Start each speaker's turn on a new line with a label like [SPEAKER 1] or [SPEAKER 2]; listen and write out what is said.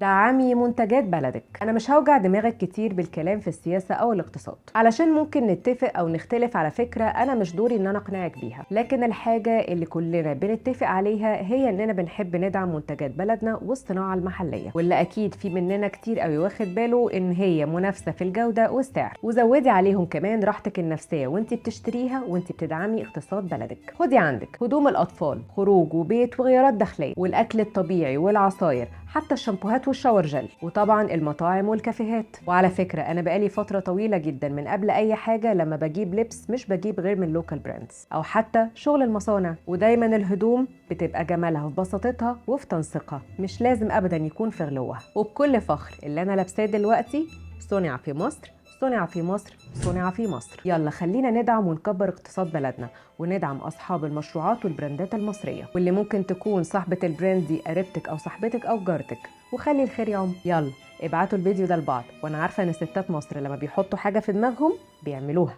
[SPEAKER 1] دعمي منتجات بلدك. انا مش هوجع دماغك كتير بالكلام في السياسة او الاقتصاد، علشان ممكن نتفق او نختلف على فكرة انا مش دوري ان انا اقنعك بيها، لكن الحاجة اللي كلنا بنتفق عليها هي اننا بنحب ندعم منتجات بلدنا والصناعة المحلية، واللي اكيد في مننا كتير قوي واخد باله ان هي منافسة في الجودة والسعر. وزودي عليهم كمان راحتك النفسية وانت بتشتريها وانت بتدعمي اقتصاد بلدك. خدي عندك هدوم الاطفال، خروج وبيت وغيارات داخلية، والاكل الطبيعي والعصاير، حتى الشامبوهات والشاور جل، وطبعا المطاعم والكافيهات. وعلى فكرة انا بقالي فترة طويلة جدا من قبل اي حاجة لما بجيب لبس مش بجيب غير من لوكال براندز او حتى شغل المصانع. ودايما الهدوم بتبقى جمالها في بساطتها وفي تنسيقها، مش لازم ابدا يكون في غلوها. وبكل فخر اللي انا لابساه دلوقتي صنع في مصر، صنع في مصر، صنع في مصر. يلا خلينا ندعم ونكبر اقتصاد بلدنا، وندعم أصحاب المشروعات والبراندات المصرية، واللي ممكن تكون صاحبة البراند دي قريبتك أو صاحبتك أو جارتك. وخلي الخير يعم. يلا ابعتوا الفيديو ده لبعض، وأنا عارفة إن ستات مصر لما بيحطوا حاجة في دماغهم بيعملوها.